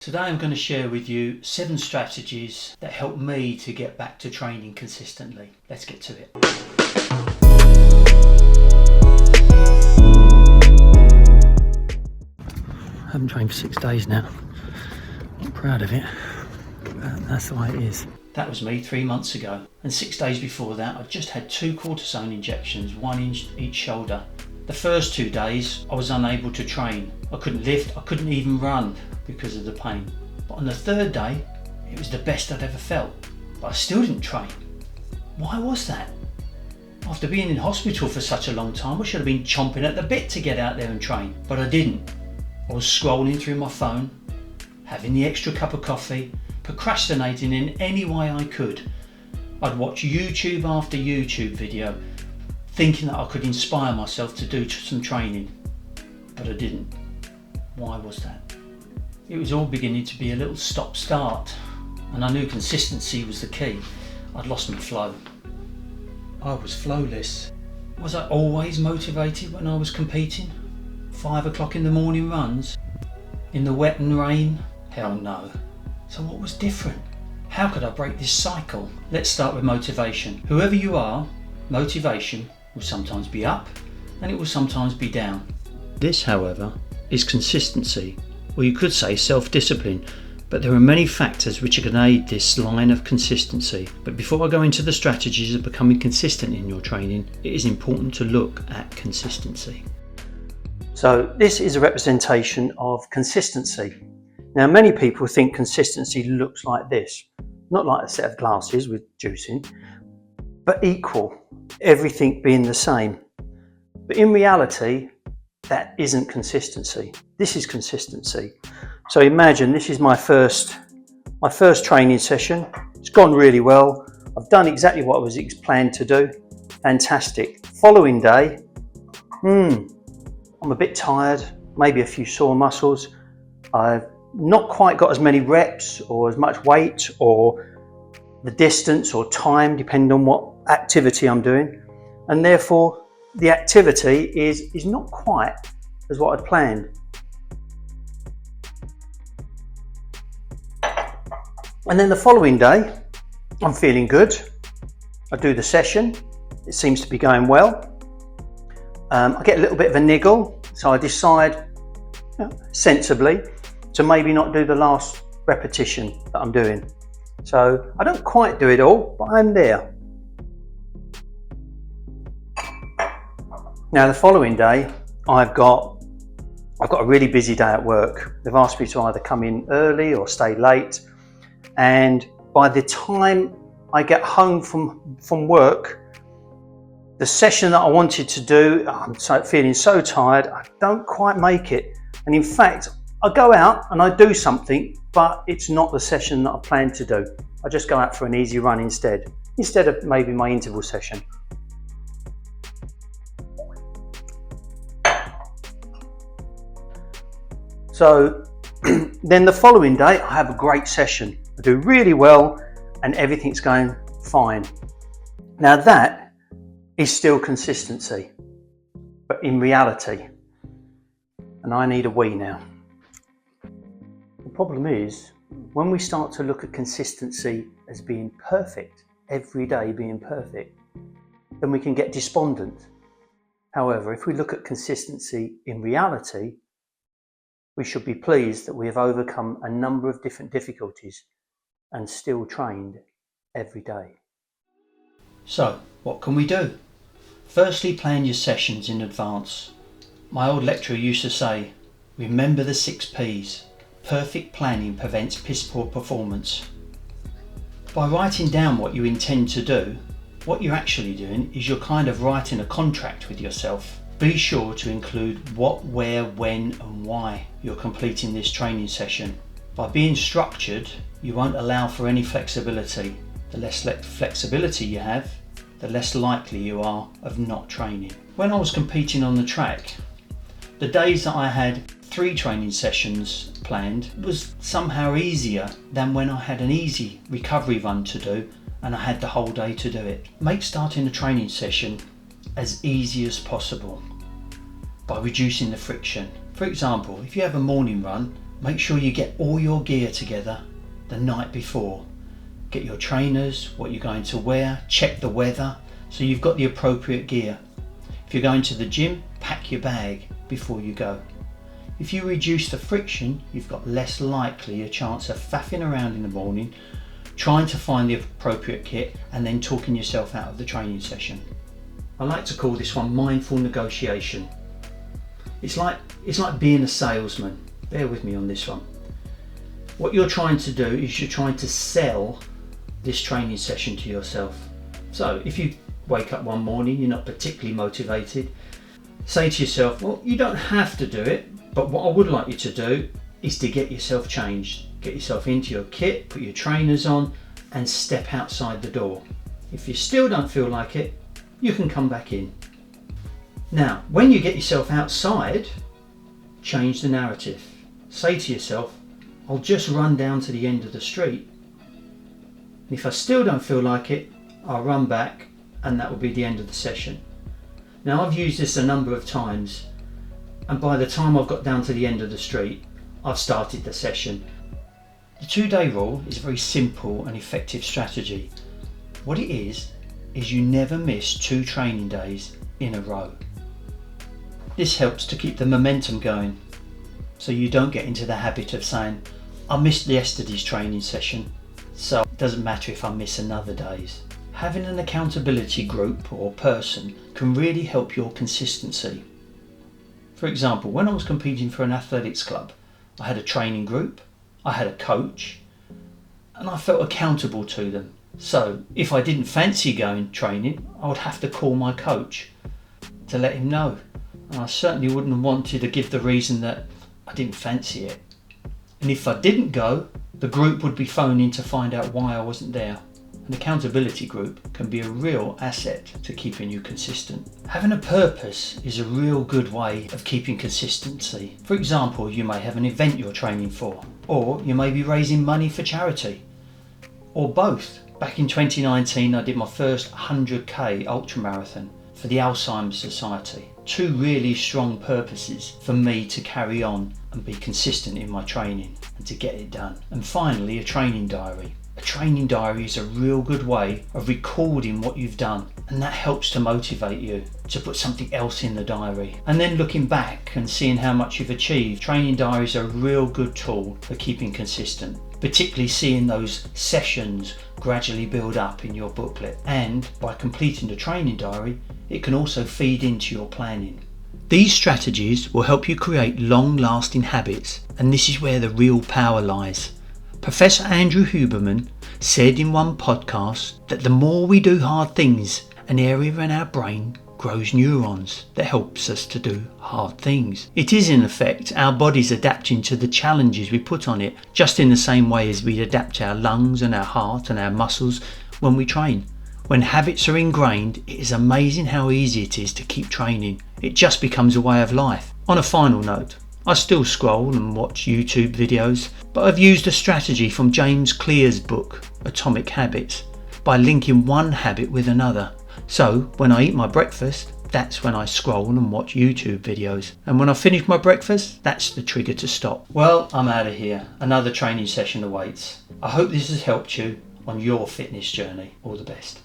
Today I'm going to share with you 7 strategies that help me to get back to training consistently. Let's get to it. I haven't trained for 6 days now. I'm proud of it. That's the way it is. That was me 3 months ago, and 6 days before that I just had 2 cortisone injections, 1 in each shoulder. The first 2 days I was unable to train. I couldn't lift, I couldn't even run because of the pain. But on the 3rd day, it was the best I'd ever felt. But I still didn't train. Why was that? After being in hospital for such a long time, I should have been chomping at the bit to get out there and train. But I didn't. I was scrolling through my phone, having the extra cup of coffee, procrastinating in any way I could. I'd watch YouTube after YouTube video, thinking that I could inspire myself to do some training. But I didn't. Why was that? It was all beginning to be a little stop-start, and I knew consistency was the key. I'd lost my flow. I was flowless. Was I always motivated when I was competing? 5 o'clock in the morning runs? In the wet and rain? Hell no. So what was different? How could I break this cycle? Let's start with motivation. Whoever you are, motivation will sometimes be up and it will sometimes be down. This, however, is consistency, or you could say self-discipline, but there are many factors which can aid this line of consistency. But before I go into the strategies of becoming consistent in your training, it is important to look at consistency. So this is a representation of consistency. Now many people think consistency looks like this, not like a set of glasses with juice in, but equal, everything being the same. But in reality, that isn't consistency. This is consistency. So imagine this is my first training session. It's gone really well. I've done exactly what I was planned to do. Fantastic. Following day, I'm a bit tired, maybe a few sore muscles. I've not quite got as many reps or as much weight or the distance or time, depending on what activity I'm doing. And therefore, the activity is not quite as what I'd planned. And then the following day, I'm feeling good. I do the session. It seems to be going well. I get a little bit of a niggle, so I decide sensibly to maybe not do the last repetition that I'm doing. So I don't quite do it all, but I'm there. Now the following day, I've got a really busy day at work. They've asked me to either come in early or stay late. And by the time I get home from work, the session that I wanted to do, I'm feeling so tired, I don't quite make it. And in fact, I go out and I do something, but it's not the session that I planned to do. I just go out for an easy run instead of maybe my interval session. So then the following day, I have a great session. I do really well and everything's going fine. Now that is still consistency, but in reality, and I need a wee now. The problem is, when we start to look at consistency as being perfect, every day being perfect, then we can get despondent. However, if we look at consistency in reality, we should be pleased that we have overcome a number of different difficulties and still trained every day. So, what can we do? Firstly, plan your sessions in advance. My old lecturer used to say, remember the 6 P's. Perfect planning prevents piss poor performance. By writing down what you intend to do, what you're actually doing is you're kind of writing a contract with yourself. Be sure to include what, where, when and why you're completing this training session. By being structured, you won't allow for any flexibility. The less flexibility you have, the less likely you are of not training. When I was competing on the track, the days that I had 3 training sessions planned was somehow easier than when I had an easy recovery run to do and I had the whole day to do it. Make starting a training session as easy as possible by reducing the friction. For example, if you have a morning run make sure you get all your gear together the night before. Get your trainers, what you're going to wear, check the weather so you've got the appropriate gear. If you're going to the gym, pack your bag before you go. If you reduce the friction, you've got less likely a chance of faffing around in the morning, trying to find the appropriate kit and then talking yourself out of the training session. I like to call this one mindful negotiation. It's like being a salesman. Bear with me on this one. What you're trying to do is you're trying to sell this training session to yourself. So if you wake up one morning, you're not particularly motivated, say to yourself, well, you don't have to do it, but what I would like you to do is to get yourself changed. Get yourself into your kit, put your trainers on and step outside the door. If you still don't feel like it, you can come back in. Now, when you get yourself outside, change the narrative. Say to yourself, I'll just run down to the end of the street. And if I still don't feel like it, I'll run back and that will be the end of the session. Now, I've used this a number of times, and by the time I've got down to the end of the street, I've started the session. The 2-day rule is a very simple and effective strategy. What it is you never miss 2 training days in a row. This helps to keep the momentum going, so you don't get into the habit of saying, I missed yesterday's training session, so it doesn't matter if I miss another day's. Having an accountability group or person can really help your consistency. For example, when I was competing for an athletics club, I had a training group, I had a coach, and I felt accountable to them. So if I didn't fancy going training, I would have to call my coach to let him know. And I certainly wouldn't have wanted to give the reason that I didn't fancy it. And if I didn't go, the group would be phoning to find out why I wasn't there. An accountability group can be a real asset to keeping you consistent. Having a purpose is a real good way of keeping consistency. For example, you may have an event you're training for, or you may be raising money for charity, or both. Back in 2019, I did my first 100k ultramarathon for the Alzheimer's Society. 2 really strong purposes for me to carry on and be consistent in my training and to get it done. And finally, a training diary. A training diary is a real good way of recording what you've done, and that helps to motivate you to put something else in the diary. And then looking back and seeing how much you've achieved, training diaries are a real good tool for keeping consistent, particularly seeing those sessions gradually build up in your booklet. And by completing the training diary, it can also feed into your planning. These strategies will help you create long-lasting habits, and this is where the real power lies. Professor Andrew Huberman said in one podcast that the more we do hard things, an area in our brain grows neurons that helps us to do hard things. It is in effect our bodies adapting to the challenges we put on it, just in the same way as we adapt our lungs and our heart and our muscles when we train. When habits are ingrained, it is amazing how easy it is to keep training. It just becomes a way of life. On a final note, I still scroll and watch YouTube videos, but I've used a strategy from James Clear's book, Atomic Habits, by linking one habit with another. So when I eat my breakfast, that's when I scroll and watch YouTube videos. And when I finish my breakfast, that's the trigger to stop. Well, I'm out of here. Another training session awaits. I hope this has helped you on your fitness journey. All the best.